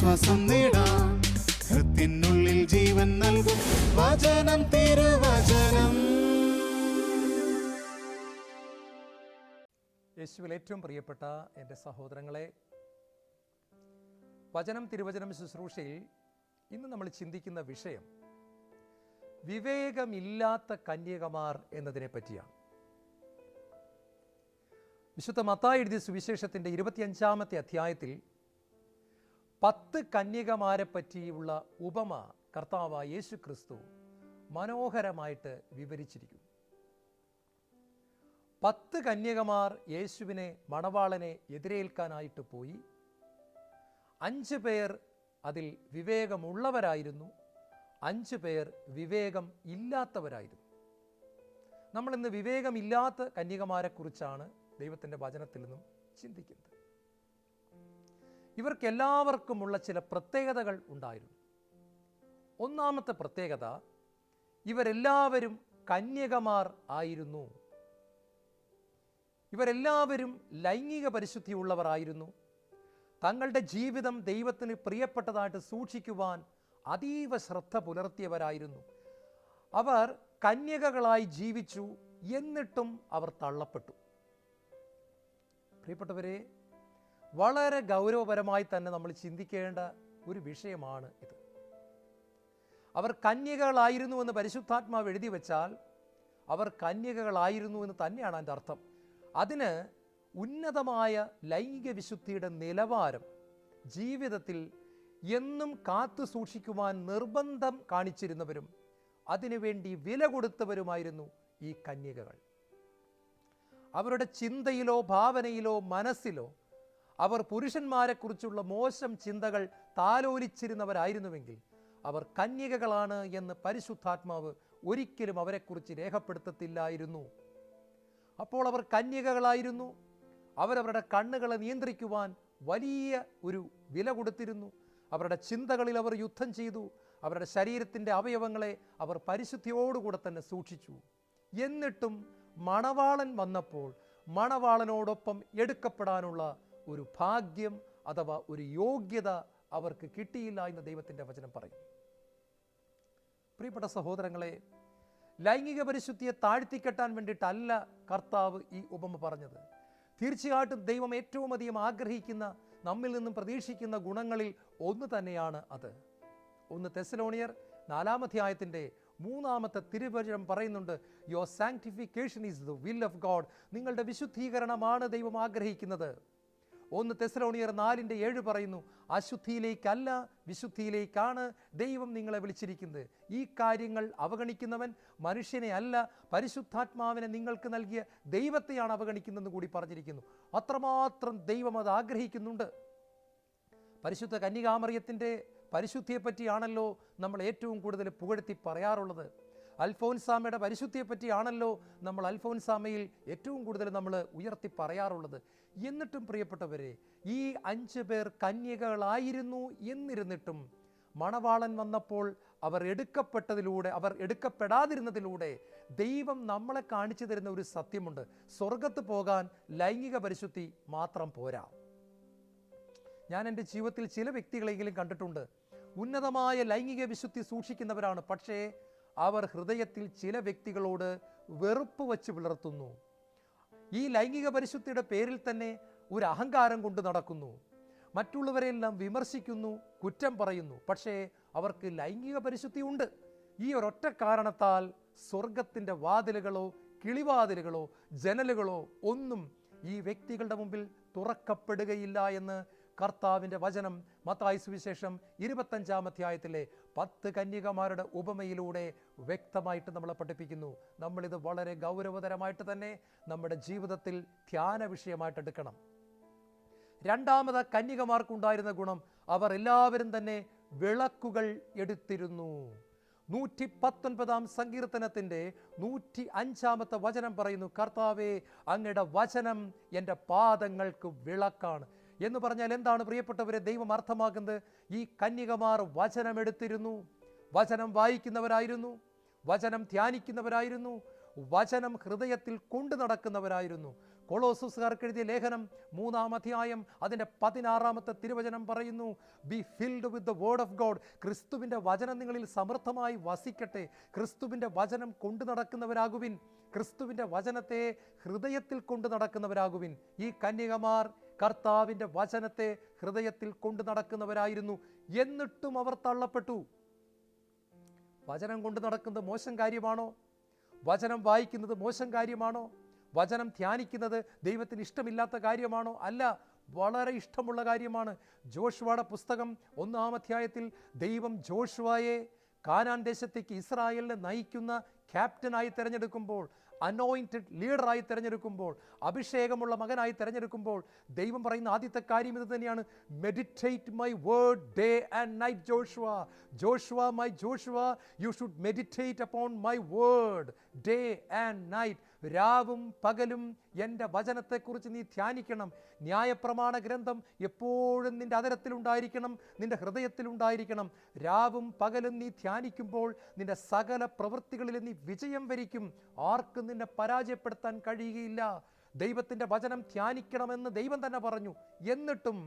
ആശ്വാസം നേടാം. ഹൃത്തിനുള്ളിൽ ജീവൻ നൽകും വചനം, തിരുവചനം. യേശുവിൽ ഏറ്റവും പ്രിയപ്പെട്ട എൻ്റെ സഹോദരങ്ങളെ, വചനം തിരുവചനം ശുശ്രൂഷയിൽ ഇന്ന് നമ്മൾ ചിന്തിക്കുന്ന വിഷയം വിവേകമില്ലാത്ത കന്യകമാർ എന്നതിനെ പറ്റിയാണ്. വിശുദ്ധ മത്തായി എഴുതിയ സുവിശേഷത്തിൻ്റെ 25-ാമത്തെ അധ്യായത്തിൽ 10 കന്യകമാരെ പറ്റിയുള്ള ഉപമ കർത്താവായ യേശു ക്രിസ്തു മനോഹരമായിട്ട് വിവരിച്ചിരിക്കുന്നു. 10 കന്യകമാർ യേശുവിനെ, മണവാളനെ എതിരേൽക്കാനായിട്ട് പോയി. 5 പേർ അതിൽ വിവേകമുള്ളവരായിരുന്നു, 5 പേർ വിവേകം ഇല്ലാത്തവരായിരുന്നു. നമ്മളിന്ന് വിവേകമില്ലാത്ത കന്യകമാരെക്കുറിച്ചാണ് ദൈവത്തിൻ്റെ വചനത്തിൽ നിന്നും ചിന്തിക്കുന്നത്. ഇവർക്കെല്ലാവർക്കുമുള്ള ചില പ്രത്യേകതകൾ ഉണ്ടായിരുന്നു. ഒന്നാമത്തെ പ്രത്യേകത, ഇവരെല്ലാവരും കന്യകമാർ ആയിരുന്നു. ഇവരെല്ലാവരും ലൈംഗിക പരിശുദ്ധിയുള്ളവരായിരുന്നു. തങ്ങളുടെ ജീവിതം ദൈവത്തിന് പ്രിയപ്പെട്ടതായിട്ട് സൂക്ഷിക്കുവാൻ അതീവ ശ്രദ്ധ പുലർത്തിയവരായിരുന്നു. അവർ കന്യകകളായി ജീവിച്ചു, എന്നിട്ടും അവർ തള്ളപ്പെട്ടു. പ്രിയപ്പെട്ടവരെ, വളരെ ഗൗരവപരമായി തന്നെ നമ്മൾ ചിന്തിക്കേണ്ട ഒരു വിഷയമാണ് ഇത്. അവർ കന്യകകളായിരുന്നു എന്ന് പരിശുദ്ധാത്മാവ് എഴുതി വെച്ചാൽ അവർ കന്യകകളായിരുന്നു എന്ന് തന്നെയാണ് അതിൻ്റെ അർത്ഥം. അതിന് ഉന്നതമായ ലൈംഗിക വിശുദ്ധിയുടെ നിലവാരം ജീവിതത്തിൽ എന്നും കാത്തു സൂക്ഷിക്കുവാൻ നിർബന്ധം കാണിച്ചിരുന്നവരും അതിനുവേണ്ടി വില കൊടുത്തവരുമായിരുന്നു ഈ കന്യകകൾ. അവരുടെ ചിന്തയിലോ ഭാവനയിലോ മനസ്സിലോ അവർ പുരുഷന്മാരെക്കുറിച്ചുള്ള മോശം ചിന്തകൾ താലോലിച്ചിരുന്നവരായിരുന്നുവെങ്കിൽ അവർ കന്യകകളാണ് എന്ന് പരിശുദ്ധാത്മാവ് ഒരിക്കലും അവരെക്കുറിച്ച് രേഖപ്പെടുത്തത്തില്ലായിരുന്നു. അപ്പോൾ അവർ കന്യകകളായിരുന്നു. അവരവരുടെ കണ്ണുകളെ നിയന്ത്രിക്കുവാൻ വലിയ ഒരു വില കൊടുത്തിരുന്നു. അവരുടെ ചിന്തകളിൽ അവർ യുദ്ധം ചെയ്തു. അവരുടെ ശരീരത്തിൻ്റെ അവയവങ്ങളെ അവർ പരിശുദ്ധിയോടുകൂടെ തന്നെ സൂക്ഷിച്ചു. എന്നിട്ടും മണവാളൻ വന്നപ്പോൾ മണവാളനോടൊപ്പം എടുക്കപ്പെടാനുള്ള ഒരു ഭാഗ്യം അഥവാ ഒരു യോഗ്യത അവർക്ക് കിട്ടിയില്ല എന്ന് ദൈവത്തിൻ്റെ വചനം പറയും. പ്രിയപ്പെട്ട സഹോദരങ്ങളെ, ലൈംഗിക പരിശുദ്ധിയെ താഴ്ത്തിക്കെട്ടാൻ വേണ്ടിയിട്ടല്ല കർത്താവ് ഈ ഉപമ പറഞ്ഞത്. തീർച്ചയായിട്ടും ദൈവം ഏറ്റവും അധികം ആഗ്രഹിക്കുന്ന, നമ്മിൽ നിന്നും പ്രതീക്ഷിക്കുന്ന ഗുണങ്ങളിൽ ഒന്ന് തന്നെയാണ് അത്. 1 തെസ്സലോനിയർ 4-ാം അധ്യായത്തിൻ്റെ 3-ാമത്തെ തിരുവചനം പറയുന്നുണ്ട്, your sanctification is the will of God. നിങ്ങളുടെ വിശുദ്ധീകരണമാണ് ദൈവം ആഗ്രഹിക്കുന്നത്. 1 തെസ്സലോനിയർ 4:7 പറയുന്നു, അശുദ്ധിയിലേക്കല്ല വിശുദ്ധിയിലേക്കാണ് ദൈവം നിങ്ങളെ വിളിച്ചിരിക്കുന്നത്. ഈ കാര്യങ്ങൾ അവഗണിക്കുന്നവൻ മനുഷ്യനെ അല്ല, പരിശുദ്ധാത്മാവിനെ നിങ്ങൾക്ക് നൽകിയ ദൈവത്തെയാണ് അവഗണിക്കുന്നതെന്ന് കൂടി പറഞ്ഞിരിക്കുന്നു. അത്രമാത്രം ദൈവം അത് ആഗ്രഹിക്കുന്നുണ്ട്. പരിശുദ്ധ കന്യകാമറിയത്തിൻ്റെ പരിശുദ്ധിയെപ്പറ്റിയാണല്ലോ നമ്മൾ ഏറ്റവും കൂടുതൽ പുകഴ്ത്തി പറയാറുള്ളത്. അൽഫോൻസാമയുടെ പരിശുദ്ധിയെപ്പറ്റിയാണല്ലോ നമ്മൾ അൽഫോൻസാമയിൽ ഏറ്റവും കൂടുതൽ നമ്മൾ ഉയർത്തി പറയാറുള്ളത്. എന്നിട്ടും പ്രിയപ്പെട്ടവരെ, ഈ 5 പേർ കന്യകകളായിരുന്നു എന്നിരുന്നിട്ടും മണവാളൻ വന്നപ്പോൾ അവർ എടുക്കപ്പെടാതിരുന്നതിലൂടെ ദൈവം നമ്മളെ കാണിച്ചു തരുന്ന ഒരു സത്യമുണ്ട്. സ്വർഗത്ത് പോകാൻ ലൈംഗിക പരിശുദ്ധി മാത്രം പോരാ. ഞാൻ എൻ്റെ ജീവിതത്തിൽ ചില വ്യക്തികളെങ്കിലും കണ്ടിട്ടുണ്ട്, ഉന്നതമായ ലൈംഗിക വിശുദ്ധി സൂക്ഷിക്കുന്നവരാണ്, പക്ഷേ അവർ ഹൃദയത്തിൽ ചില വ്യക്തികളോട് വെറുപ്പ് വച്ച് പുലർത്തുന്നു. ഈ ലൈംഗിക പരിശുദ്ധിയുടെ പേരിൽ തന്നെ ഒരു അഹങ്കാരം കൊണ്ട് നടക്കുന്നു. മറ്റുള്ളവരെല്ലാം വിമർശിക്കുന്നു, കുറ്റം പറയുന്നു. പക്ഷേ അവർക്ക് ലൈംഗിക പരിശുദ്ധി ഉണ്ട്. ഈ ഒരൊറ്റ കാരണത്താൽ സ്വർഗത്തിൻ്റെ വാതിലുകളോ കിളിവാതിലുകളോ ജനലുകളോ ഒന്നും ഈ വ്യക്തികളുടെ മുമ്പിൽ തുറക്കപ്പെടുകയില്ല എന്ന് കർത്താവിൻ്റെ വചനം മത്തായി സുവിശേഷം 25-ാം അധ്യായത്തിലെ 10 കന്യകമാരുടെ ഉപമയിലൂടെ വ്യക്തമായിട്ട് നമ്മളെ പഠിപ്പിക്കുന്നു. നമ്മളിത് വളരെ ഗൗരവതരമായിട്ട് തന്നെ നമ്മുടെ ജീവിതത്തിൽ ധ്യാന വിഷയമായിട്ട് എടുക്കണം. രണ്ടാമത് കന്യകമാർക്കുണ്ടായിരുന്ന ഗുണം, അവർ എല്ലാവരും തന്നെ വിളക്കുകൾ എടുത്തിരുന്നു. 119-ാം സങ്കീർത്തനത്തിൻ്റെ 105-ാമത്തെ വചനം പറയുന്നു, കർത്താവേ, അങ്ങയുടെ വചനം എൻ്റെ പാദങ്ങൾക്ക് വിളക്കാണ് എന്ന് പറഞ്ഞാൽ എന്താണ് പ്രിയപ്പെട്ടവരെ ദൈവം അർത്ഥമാക്കുന്നത്? ഈ കന്യകമാർ വചനമെടുത്തിരുന്നു, വചനം വായിക്കുന്നവരായിരുന്നു, വചനം ധ്യാനിക്കുന്നവരായിരുന്നു, വചനം ഹൃദയത്തിൽ കൊണ്ടു നടക്കുന്നവരായിരുന്നു. കൊളോസസുകാർക്ക് എഴുതിയ ലേഖനം 3-ാം അധ്യായം അതിൻ്റെ 16-ാമത്തെ തിരുവചനം പറയുന്നു, be filled with the word of God. ക്രിസ്തുവിൻ്റെ വചനം നിങ്ങളിൽ സമൃദ്ധമായി വസിക്കട്ടെ. ക്രിസ്തുവിൻ്റെ വചനം കൊണ്ടു നടക്കുന്നവരാകുവിൻ. ക്രിസ്തുവിൻ്റെ വചനത്തെ ഹൃദയത്തിൽ കൊണ്ടു നടക്കുന്നവരാകുവിൻ. ഈ കന്യകമാർ കർത്താവിൻ്റെ വചനത്തെ ഹൃദയത്തിൽ കൊണ്ടു നടക്കുന്നവരായിരുന്നു. എന്നിട്ടും അവർ തള്ളപ്പെട്ടു. വചനം കൊണ്ട് നടക്കുന്നത് മോശം കാര്യമാണോ? വചനം വായിക്കുന്നത് മോശം കാര്യമാണോ? വചനം ധ്യാനിക്കുന്നത് ദൈവത്തിന് ഇഷ്ടമില്ലാത്ത കാര്യമാണോ? അല്ല, വളരെ ഇഷ്ടമുള്ള കാര്യമാണ്. ജോഷുവയുടെ പുസ്തകം 1-ാം അധ്യായത്തിൽ ദൈവം ജോഷുവയെ കാനാൻ ദേശത്തേക്ക് ഇസ്രായേലിനെ നയിക്കുന്ന ക്യാപ്റ്റനായി തിരഞ്ഞെടുക്കുമ്പോൾ, അനോയിൻറ്റഡ് ലീഡറായി തിരഞ്ഞെടുക്കുമ്പോൾ, അഭിഷേകമുള്ള മകനായി തിരഞ്ഞെടുക്കുമ്പോൾ ദൈവം പറയുന്ന ആദ്യത്തെ കാര്യം ഇത് തന്നെയാണ്, meditate my word day and night. Joshua my Joshua, you should meditate upon my word day and night. രാവും പകലും എൻ്റെ വചനത്തെക്കുറിച്ച് നീ ധ്യാനിക്കണം. ന്യായപ്രമാണ ഗ്രന്ഥം എപ്പോഴും നിൻ്റെ അതരത്തിലുണ്ടായിരിക്കണം, നിൻ്റെ ഹൃദയത്തിലുണ്ടായിരിക്കണം. രാവും പകലും നീ ധ്യാനിക്കുമ്പോൾ നിൻ്റെ സകല പ്രവൃത്തികളിലും നീ വിജയം വരിക്കും. ആർക്കും നിന്നെ പരാജയപ്പെടുത്താൻ കഴിയുകയില്ല. ദൈവത്തിൻ്റെ വചനം ധ്യാനിക്കണമെന്ന് ദൈവം തന്നെ പറഞ്ഞു. എന്നിട്ടും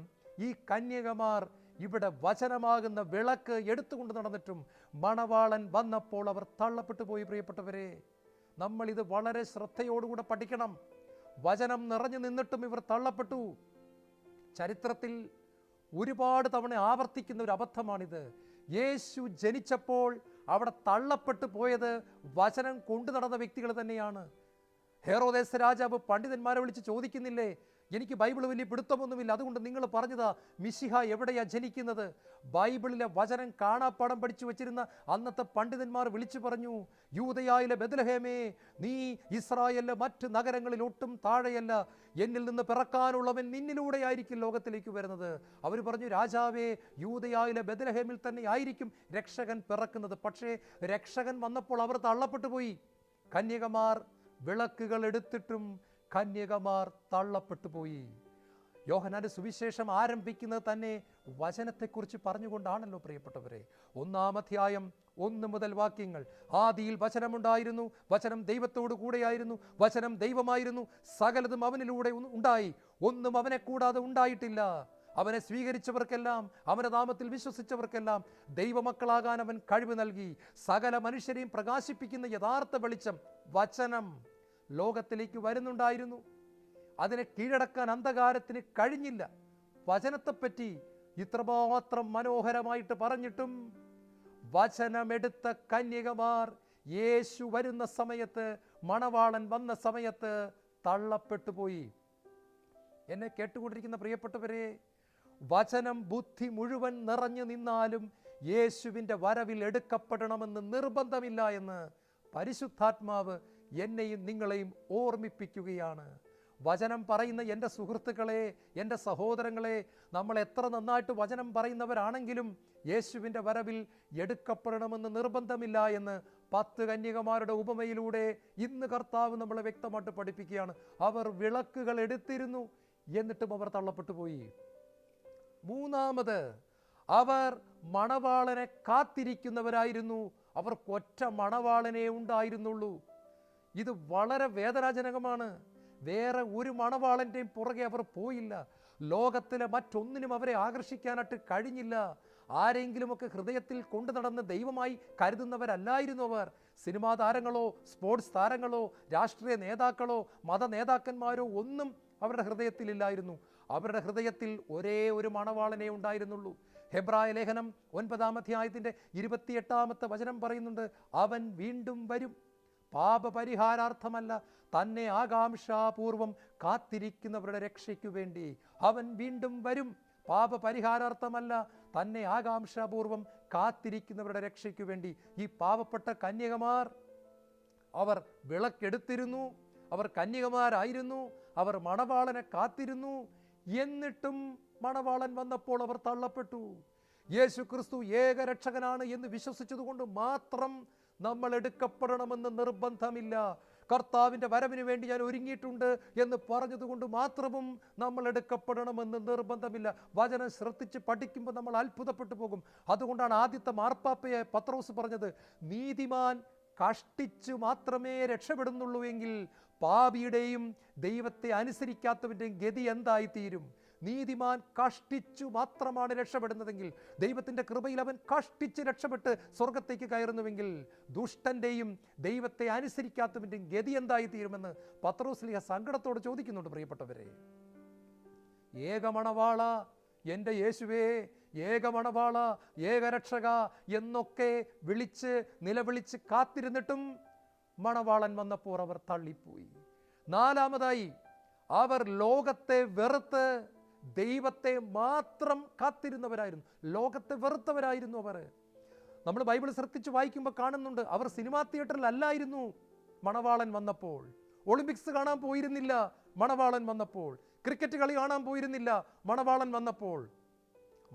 ഈ കന്യകമാർ ഇവിടെ വചനമാകുന്ന വിളക്ക് എടുത്തുകൊണ്ട് നടന്നിട്ടും മണവാളൻ വന്നപ്പോൾ അവർ തള്ളപ്പെട്ടു പോയി. പ്രിയപ്പെട്ടവരെ, നമ്മളിത് വളരെ ശ്രദ്ധയോടുകൂടെ പഠിക്കണം. വചനം നിറഞ്ഞു നിന്നിട്ടും ഇവർ തള്ളപ്പെട്ടു. ചരിത്രത്തിൽ ഒരുപാട് തവണ ആവർത്തിക്കുന്ന ഒരു അബദ്ധമാണിത്. യേശു ജനിച്ചപ്പോൾ അവിടെ തള്ളപ്പെട്ടു പോയത് വചനം കൊണ്ടു നടന്ന വ്യക്തികൾ തന്നെയാണ്. ഹെറോദേസ് രാജാവ് പണ്ഡിതന്മാരെ വിളിച്ച് ചോദിക്കുന്നില്ലേ, എനിക്ക് ബൈബിൾ വലിയ പിടുത്തമൊന്നുമില്ല, അതുകൊണ്ട് നിങ്ങൾ പറഞ്ഞതാ മിശിഹ എവിടെയാ ജനിക്കുന്നത്? ബൈബിളിലെ വചനം കാണാപ്പാടം പഠിച്ചു വച്ചിരുന്ന അന്നത്തെ പണ്ഡിതന്മാർ വിളിച്ചു പറഞ്ഞു, യൂദയായിലെ ബെത്ലഹേമേ, നീ ഇസ്രായേലിലെ മറ്റ് നഗരങ്ങളിൽ ഒട്ടും താഴെയല്ല. എന്നിൽ നിന്ന് പിറക്കാനുള്ളവൻ നിന്നിലൂടെയായിരിക്കും ലോകത്തിലേക്ക് വരുന്നത്. അവർ പറഞ്ഞു, രാജാവേ, യൂദയായിലെ ബെത്ലഹേമിൽ തന്നെ ആയിരിക്കും രക്ഷകൻ പിറക്കുന്നത്. പക്ഷേ രക്ഷകൻ വന്നപ്പോൾ അവർ തള്ളപ്പെട്ടു പോയി. കന്യകമാർ വിളക്കുകൾ എടുത്തിട്ടും കന്യകമാർ തള്ളപ്പെട്ടു പോയി. യോഹന്നാന്റെ സുവിശേഷം ആരംഭിക്കുന്നത് തന്നെ വചനത്തെക്കുറിച്ച് പറഞ്ഞുകൊണ്ടാണല്ലോ പ്രിയപ്പെട്ടവരെ. 1-ാം അധ്യായം 1 മുതൽ വാക്യങ്ങൾ, ആദിയിൽ വചനമുണ്ടായിരുന്നു, വചനം ദൈവത്തോടു കൂടെയായിരുന്നു, വചനം ദൈവമായിരുന്നു, സകലതും അവനിലൂടെ ഉണ്ടായി, ഒന്നും അവനെ കൂടാതെ ഉണ്ടായിട്ടില്ല. അവനെ സ്വീകരിച്ചവർക്കെല്ലാം, അവന്റെ നാമത്തിൽ വിശ്വസിച്ചവർക്കെല്ലാം ദൈവമക്കളാകാൻ അവൻ കഴിവ് നൽകി. സകല മനുഷ്യരെയും പ്രകാശിപ്പിക്കുന്ന യഥാർത്ഥ വെളിച്ചം വചനം ലോകത്തിലേക്ക് വരുന്നുണ്ടായിരുന്നു. അതിനെ കീഴടക്കാൻ അന്ധകാരത്തിന് കഴിഞ്ഞില്ല. വചനത്തെപ്പറ്റി ഇത്രമാത്രം മനോഹരമായിട്ട് പറഞ്ഞിട്ടും വചനമെടുത്ത കന്യകമാർ യേശു വരുന്ന സമയത്ത്, മണവാളൻ വന്ന സമയത്ത് തള്ളപ്പെട്ടു പോയി. എന്നെ കേട്ടുകൊണ്ടിരിക്കുന്ന പ്രിയപ്പെട്ടവരെ, വചനം ബുദ്ധി മുഴുവൻ നിറഞ്ഞു നിന്നാലും യേശുവിൻ്റെ വരവിൽ എടുക്കപ്പെടണമെന്ന് നിർബന്ധമില്ല എന്ന് പരിശുദ്ധാത്മാവ് എന്നെയും നിങ്ങളെയും ഓർമ്മിപ്പിക്കുകയാണ്. വചനം പറയുന്ന എൻ്റെ സുഹൃത്തുക്കളെ, എൻ്റെ സഹോദരങ്ങളെ, നമ്മൾ എത്ര നന്നായിട്ട് വചനം പറയുന്നവരാണെങ്കിലും യേശുവിൻ്റെ വരവിൽ എടുക്കപ്പെടണമെന്ന് നിർബന്ധമില്ല എന്ന് 10 കന്യകമാരുടെ ഉപമയിലൂടെ ഇന്ന് കർത്താവ് നമ്മളെ വ്യക്തമായിട്ട് പഠിപ്പിക്കുകയാണ്. അവർ വിളക്കുകൾ എടുത്തിരുന്നു, എന്നിട്ടും അവർ തള്ളപ്പെട്ടു പോയി. മൂന്നാമത്, അവർ മണവാളനെ കാത്തിരിക്കുന്നവരായിരുന്നു. അവർക്കൊറ്റ മണവാളനെ ഉണ്ടായിരുന്നുള്ളൂ. ഇത് വളരെ വേദനാജനകമാണ്. വേറെ ഒരു മണവാളൻ്റെയും പുറകെ അവർ പോയില്ല. ലോകത്തിലെ മറ്റൊന്നിനും അവരെ ആകർഷിക്കാനായിട്ട് കഴിഞ്ഞില്ല. ആരെങ്കിലുമൊക്കെ ഹൃദയത്തിൽ കൊണ്ടു നടന്ന് ദൈവമായി കരുതുന്നവരല്ലായിരുന്നു അവർ. സിനിമാ താരങ്ങളോ സ്പോർട്സ് താരങ്ങളോ രാഷ്ട്രീയ നേതാക്കളോ മത നേതാക്കന്മാരോ ഒന്നും അവരുടെ ഹൃദയത്തിലില്ലായിരുന്നു. അവരുടെ ഹൃദയത്തിൽ ഒരേ ഒരു മണവാളനെ ഉണ്ടായിരുന്നുള്ളൂ. ഹെബ്രായ ലേഖനം 9-ാം അധ്യായത്തിൻ്റെ 28-ാമത്തെ വചനം പറയുന്നുണ്ട്, അവൻ വീണ്ടും വരും, പാപപരിഹാരാർത്ഥമല്ല, തന്നെ ആകാംക്ഷാപൂർവം കാത്തിരിക്കുന്നവരുടെ രക്ഷയ്ക്കു വേണ്ടി. അവൻ വീണ്ടും വരും, പാപപരിഹാരാർത്ഥമല്ല, തന്നെ ആകാംക്ഷാപൂർവം കാത്തിരിക്കുന്നവരുടെ രക്ഷയ്ക്കു വേണ്ടി. ഈ പാവപ്പെട്ട കന്യകമാർ, അവർ വിളക്കെടുത്തിരുന്നു, അവർ കന്യകമാരായിരുന്നു, അവർ മണവാളനെ കാത്തിരുന്നു. എന്നിട്ടും മണവാളൻ വന്നപ്പോൾ അവർ തള്ളപ്പെട്ടു. യേശു ക്രിസ്തു ഏകരക്ഷകനാണ് എന്ന് വിശ്വസിച്ചതുകൊണ്ട് മാത്രം നമ്മൾ എടുക്കപ്പെടണമെന്ന് നിർബന്ധമില്ല. കർത്താവിൻ്റെ വരവിന് വേണ്ടി ഞാൻ ഒരുങ്ങിയിട്ടുണ്ട് എന്ന് പറഞ്ഞതുകൊണ്ട് മാത്രവും നമ്മൾ എടുക്കപ്പെടണമെന്ന് നിർബന്ധമില്ല. വചനം ശ്രദ്ധിച്ച് പഠിക്കുമ്പോൾ നമ്മൾ അത്ഭുതപ്പെട്ടു പോകും. അതുകൊണ്ടാണ് ആദ്യത്തെ മാർപ്പാപ്പയെ പത്രോസ് പറഞ്ഞത്, നീതിമാൻ കഷ്ടിച്ചു മാത്രമേ രക്ഷപ്പെടുന്നുള്ളൂ എങ്കിൽ പാപിയുടെയും ദൈവത്തെ അനുസരിക്കാത്തവൻ്റെയും ഗതി എന്തായിത്തീരും? നീതിമാൻ കഷ്ടിച്ചു മാത്രമാണ് രക്ഷപ്പെടുന്നതെങ്കിൽ, ദൈവത്തിൻ്റെ കൃപയിൽ അവൻ കഷ്ടിച്ച് രക്ഷപ്പെട്ട് സ്വർഗത്തേക്ക് കയറുന്നുവെങ്കിൽ, ദുഷ്ടൻ്റെയും ദൈവത്തെ അനുസരിക്കാത്തവൻ്റെയും ഗതി എന്തായിത്തീരുമെന്ന് പത്രോസ്ലീഹ സങ്കടത്തോട് ചോദിക്കുന്നുണ്ട്. പ്രിയപ്പെട്ടവരെ, ഏകമണവാള എൻ്റെ യേശുവേ, ഏകമണവാള, ഏകരക്ഷക എന്നൊക്കെ നിലവിളിച്ച് കാത്തിരുന്നിട്ടും മണവാളൻ വന്നപ്പോൾ അവർ തള്ളിപ്പോയി. നാലാമതായി, അവർ ലോകത്തെ വെറുത്ത് ദൈവത്തെ മാത്രം കാത്തിരുന്നവരായിരുന്നു. ലോകത്തെ വെറുത്തവരായിരുന്നു അവർ. നമ്മൾ ബൈബിൾ ശ്രദ്ധിച്ച് വായിക്കുമ്പോൾ കാണുന്നുണ്ട്, അവർ സിനിമാ തിയേറ്ററിലല്ലായിരുന്നു മണവാളൻ വന്നപ്പോൾ. ഒളിമ്പിക്സ് കാണാൻ പോയിരുന്നില്ല മണവാളൻ വന്നപ്പോൾ. ക്രിക്കറ്റ് കളി കാണാൻ പോയിരുന്നില്ല മണവാളൻ വന്നപ്പോൾ.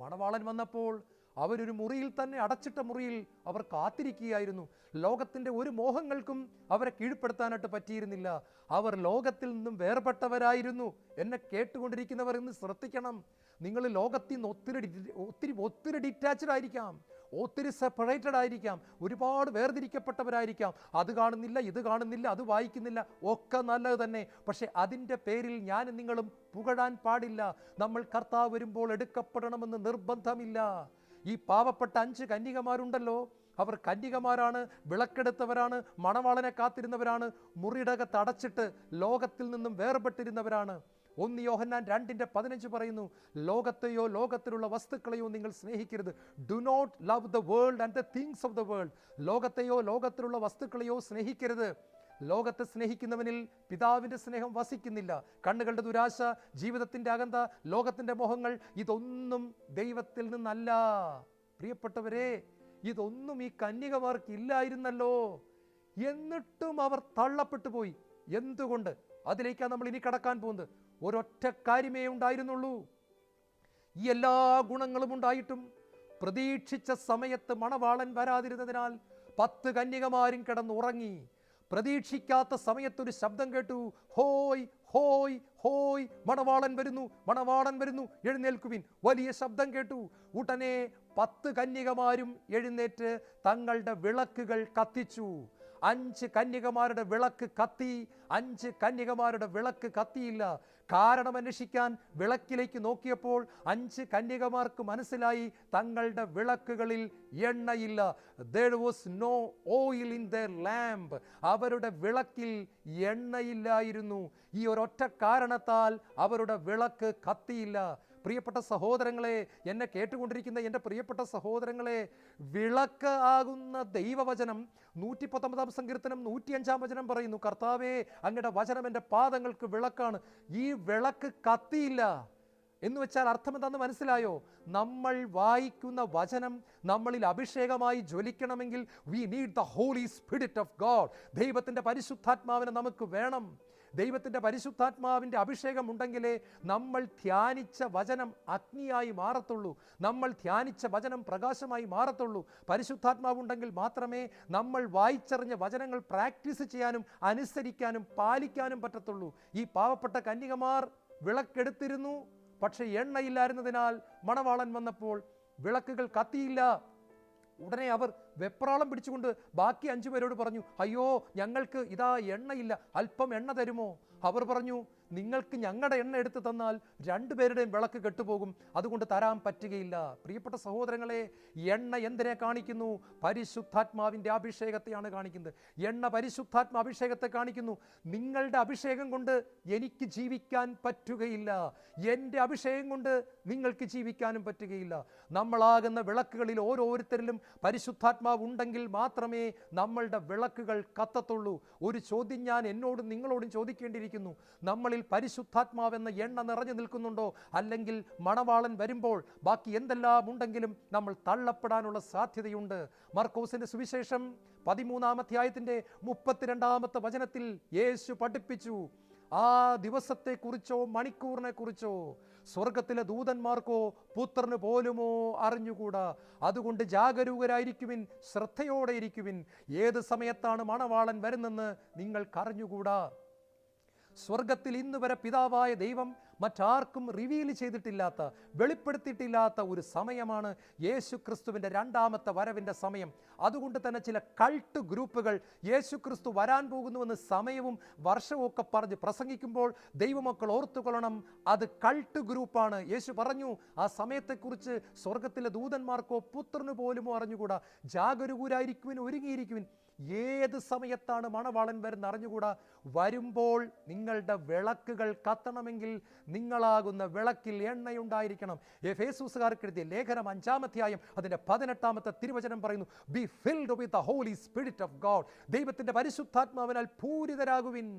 മണവാളൻ വന്നപ്പോൾ അവരൊരു മുറിയിൽ തന്നെ, അടച്ചിട്ട മുറിയിൽ അവർ കാത്തിരിക്കുകയായിരുന്നു. ലോകത്തിൻ്റെ ഒരു മോഹങ്ങൾക്കും അവരെ കീഴ്പ്പെടുത്താനായിട്ട് പറ്റിയിരുന്നില്ല. അവർ ലോകത്തിൽ നിന്നും വേർപെട്ടവരായിരുന്നു. എന്നെ കേട്ടുകൊണ്ടിരിക്കുന്നവർ ഇന്ന് ശ്രദ്ധിക്കണം. നിങ്ങൾ ലോകത്തിൽ നിന്ന് ഒത്തിരി ഡിറ്റാച്ച്ഡ് ആയിരിക്കാം, ഒത്തിരി സെപ്പറേറ്റഡ് ആയിരിക്കാം, ഒരുപാട് വേർതിരിക്കപ്പെട്ടവരായിരിക്കാം. അത് കാണുന്നില്ല, ഇത് കാണുന്നില്ല, അത് വായിക്കുന്നില്ല, ഒക്കെ നല്ലത് തന്നെ. പക്ഷെ അതിൻ്റെ പേരിൽ ഞാനും നിങ്ങളും പുകഴാൻ പാടില്ല. നമ്മൾ കർത്താവ് വരുമ്പോൾ എടുക്കപ്പെടണമെന്ന് നിർബന്ധമില്ല. ഈ പാവപ്പെട്ട 5 കന്യകമാരുണ്ടല്ലോ, അവർ കന്യകമാരാണ്, വിളക്കെടുത്തവരാണ്, മണവാളനെ കാത്തിരുന്നവരാണ്, മുറിയടകത്ത് അടച്ചിട്ട് ലോകത്തിൽ നിന്നും വേർപെട്ടിരുന്നവരാണ്. 1 യോഹന്നാൻ 2:15 പറയുന്നു, ലോകത്തെയോ ലോകത്തിലുള്ള വസ്തുക്കളെയോ നിങ്ങൾ സ്നേഹിക്കരുത്. Do not love the world and the things of the world. ലോകത്തെയോ ലോകത്തിലുള്ള വസ്തുക്കളെയോ സ്നേഹിക്കരുത്. ലോകത്തെ സ്നേഹിക്കുന്നവനിൽ പിതാവിൻ്റെ സ്നേഹം വസിക്കുന്നില്ല. കണ്ണുകളുടെ ദുരാശ, ജീവിതത്തിൻ്റെ അകന്ത, ലോകത്തിൻ്റെ മോഹങ്ങൾ, ഇതൊന്നും ദൈവത്തിൽ നിന്നല്ല. പ്രിയപ്പെട്ടവരെ, ഇതൊന്നും ഈ കന്യകമാർക്ക് ഇല്ലായിരുന്നല്ലോ. എന്നിട്ടും അവർ തള്ളപ്പെട്ടു പോയി. എന്തുകൊണ്ട്? അതിലേക്കാണ് നമ്മൾ ഇനി കടക്കാൻ പോകുന്നത്. ഒരൊറ്റ കാര്യമേ ഉണ്ടായിരുന്നുള്ളൂ. ഈ എല്ലാ ഗുണങ്ങളും ഉണ്ടായിട്ടും പ്രതീക്ഷിച്ച സമയത്ത് മണവാളൻ വരാതിരുന്നതിനാൽ 10 കന്യകമാരും കിടന്നുറങ്ങി. പ്രതീക്ഷിക്കാത്ത സമയത്തൊരു ശബ്ദം കേട്ടു, ഹോയ് ഹോയ് ഹോയ്, മണവാളൻ വരുന്നു, മണവാളൻ വരുന്നു, എഴുന്നേൽക്കുവിൻ. വലിയ ശബ്ദം കേട്ടു. ഉടനെ 10 കന്യകമാരും എഴുന്നേറ്റ് തങ്ങളുടെ വിളക്കുകൾ കത്തിച്ചു. 5 കന്യകമാരുടെ വിളക്ക് കത്തി, 5 കന്യകമാരുടെ വിളക്ക് കത്തിയില്ല. കാരണം അന്വേഷിക്കാൻ വിളക്കിലേക്ക് നോക്കിയപ്പോൾ 5 കന്യകമാർക്ക് മനസ്സിലായി, തങ്ങളുടെ വിളക്കുകളിൽ എണ്ണയില്ല. There was no oil in their lamp. അവരുടെ വിളക്കിൽ എണ്ണയില്ലായിരുന്നു. ഈ ഒരൊറ്റ കാരണത്താൽ അവരുടെ വിളക്ക് കത്തിയില്ല. പ്രിയപ്പെട്ട സഹോദരങ്ങളെ, എന്നെ കേട്ടുകൊണ്ടിരിക്കുന്ന എൻ്റെ പ്രിയപ്പെട്ട സഹോദരങ്ങളെ, വിളക്ക് ആകുന്ന ദൈവവചനം 119 സങ്കീർത്തനം 105 വചനം പറയുന്നു, കർത്താവേ, അങ്ങയുടെ വചനം എൻ്റെ പാദങ്ങൾക്ക് വിളക്കാണ്. ഈ വിളക്ക് കത്തിയില്ല എന്ന് വെച്ചാൽ അർത്ഥം എന്താണെന്ന് മനസ്സിലായോ? നമ്മൾ വായിക്കുന്ന വചനം നമ്മളിൽ അഭിഷേകമായി ജ്വലിക്കണമെങ്കിൽ we need the Holy Spirit of God. ദൈവത്തിൻ്റെ പരിശുദ്ധാത്മാവിനെ നമുക്ക് വേണം. ദൈവത്തിൻ്റെ പരിശുദ്ധാത്മാവിൻ്റെ അഭിഷേകം ഉണ്ടെങ്കിലേ നമ്മൾ ധ്യാനിച്ച വചനം അഗ്നിയായി മാറത്തുള്ളൂ, നമ്മൾ ധ്യാനിച്ച വചനം പ്രകാശമായി മാറത്തുള്ളൂ. പരിശുദ്ധാത്മാവുണ്ടെങ്കിൽ മാത്രമേ നമ്മൾ വായിച്ചറിഞ്ഞ വചനങ്ങൾ പ്രാക്ടീസ് ചെയ്യാനും അനുസരിക്കാനും പാലിക്കാനും പറ്റത്തുള്ളൂ. ഈ പാവപ്പെട്ട കന്യകമാർ വിളക്കെടുത്തിരുന്നു, പക്ഷെ എണ്ണയില്ലായിരുന്നതിനാൽ മണവാളൻ വന്നപ്പോൾ വിളക്കുകൾ കത്തിയില്ല. ഉടനെ അവർ വെപ്രാളം പിടിച്ചുകൊണ്ട് ബാക്കി 5 പേരോട് പറഞ്ഞു, അയ്യോ, ഞങ്ങൾക്ക് ഇതാ എണ്ണയില്ല, അല്പം എണ്ണ തരുമോ? അവർ പറഞ്ഞു, നിങ്ങൾക്ക് ഞങ്ങളുടെ എണ്ണ എടുത്ത് തന്നാൽ 2 പേരുടെയും വിളക്ക് കെട്ടുപോകും, അതുകൊണ്ട് തരാൻ പറ്റുകയില്ല. പ്രിയപ്പെട്ട സഹോദരങ്ങളെ, എണ്ണ എന്തിനെ കാണിക്കുന്നു? പരിശുദ്ധാത്മാവിൻ്റെ അഭിഷേകത്തെയാണ് കാണിക്കുന്നത്. എണ്ണ പരിശുദ്ധാത്മ അഭിഷേകത്തെ കാണിക്കുന്നു. നിങ്ങളുടെ അഭിഷേകം കൊണ്ട് എനിക്ക് ജീവിക്കാൻ പറ്റുകയില്ല, എൻ്റെ അഭിഷേകം കൊണ്ട് നിങ്ങൾക്ക് ജീവിക്കാനും പറ്റുകയില്ല. നമ്മളാകുന്ന വിളക്കുകളിൽ ഓരോരുത്തരിലും പരിശുദ്ധാത്മാവ് ഉണ്ടെങ്കിൽ മാത്രമേ നമ്മളുടെ വിളക്കുകൾ കത്തത്തുള്ളൂ. ഒരു ചോദ്യം ഞാൻ എന്നോടും നിങ്ങളോടും ചോദിക്കേണ്ടിയിരിക്കുന്നു. നമ്മളിൽ പരിശുദ്ധാത്മാവെന്ന എണ്ണ നിറഞ്ഞു നിൽക്കുന്നുണ്ടോ? അല്ലെങ്കിൽ മണവാളൻ വരുമ്പോൾ ബാക്കി എന്തെല്ലാം ഉണ്ടെങ്കിലും നമ്മൾ തള്ളപ്പെടാനുള്ള സാധ്യതയുണ്ട്. മർക്കോസിന്റെ സുവിശേഷം 13-ാം അധ്യായത്തിന്റെ 32-ാമത്തെ വചനത്തിൽ യേശു പഠിപ്പിച്ചു, ആ ദിവസത്തെക്കുറിച്ചോ മണിക്കൂറിനെ കുറിച്ചോ സ്വർഗത്തിലെ ദൂതന്മാർക്കോ പുത്രന് പോലുമോ അറിഞ്ഞുകൂടാ. അതുകൊണ്ട് ജാഗരൂകരായിരിക്കുവിൻ, ശ്രദ്ധയോടെ ഇരിക്കുവിൻ. ഏത് സമയത്താണ് മണവാളൻ വരുന്നെന്ന് നിങ്ങൾക്കറിഞ്ഞുകൂടാ. സ്വർഗത്തിൽ ഇന്ന് വരെ പിതാവായ ദൈവം മറ്റാർക്കും റിവീൽ ചെയ്തിട്ടില്ലാത്ത, വെളിപ്പെടുത്തിയിട്ടില്ലാത്ത ഒരു സമയമാണ് യേശു ക്രിസ്തുവിൻ്റെ രണ്ടാമത്തെ വരവിൻ്റെ സമയം. അതുകൊണ്ട് തന്നെ ചില കൾട്ട് ഗ്രൂപ്പുകൾ യേശു ക്രിസ്തു വരാൻ പോകുന്നുവെന്ന് സമയവും വർഷവും ഒക്കെ പറഞ്ഞ് പ്രസംഗിക്കുമ്പോൾ ദൈവമക്കൾ ഓർത്തുകൊള്ളണം, അത് കൾട്ട് ഗ്രൂപ്പാണ്. യേശു പറഞ്ഞു, ആ സമയത്തെക്കുറിച്ച് സ്വർഗത്തിലെ ദൂതന്മാർക്കോ പുത്രന് പോലുമോ അറിഞ്ഞുകൂടാ. ജാഗരൂകരായിരിക്കുവിൻ, ഒരുങ്ങിയിരിക്കുവിൻ. ഏത് സമയത്താണ് മണവാളൻ വരുന്ന അറിഞ്ഞുകൂടാ. വരുമ്പോൾ നിങ്ങളുടെ വിളക്കുകൾ കത്തണമെങ്കിൽ നിങ്ങളാകുന്ന വിളക്കിൽ എണ്ണയുണ്ടായിരിക്കണം. എഫേസുസുകാർക്ക് എഴുതിയ ലേഖനം 5-ാം അധ്യായം അതിൻ്റെ 18-ാമത്തെ തിരുവചനം പറയുന്നു, be filled with the Holy Spirit of God. ദൈവത്തിൻ്റെ പരിശുദ്ധാത്മാവിനാൽ പൂരിതരാകുവിൻ.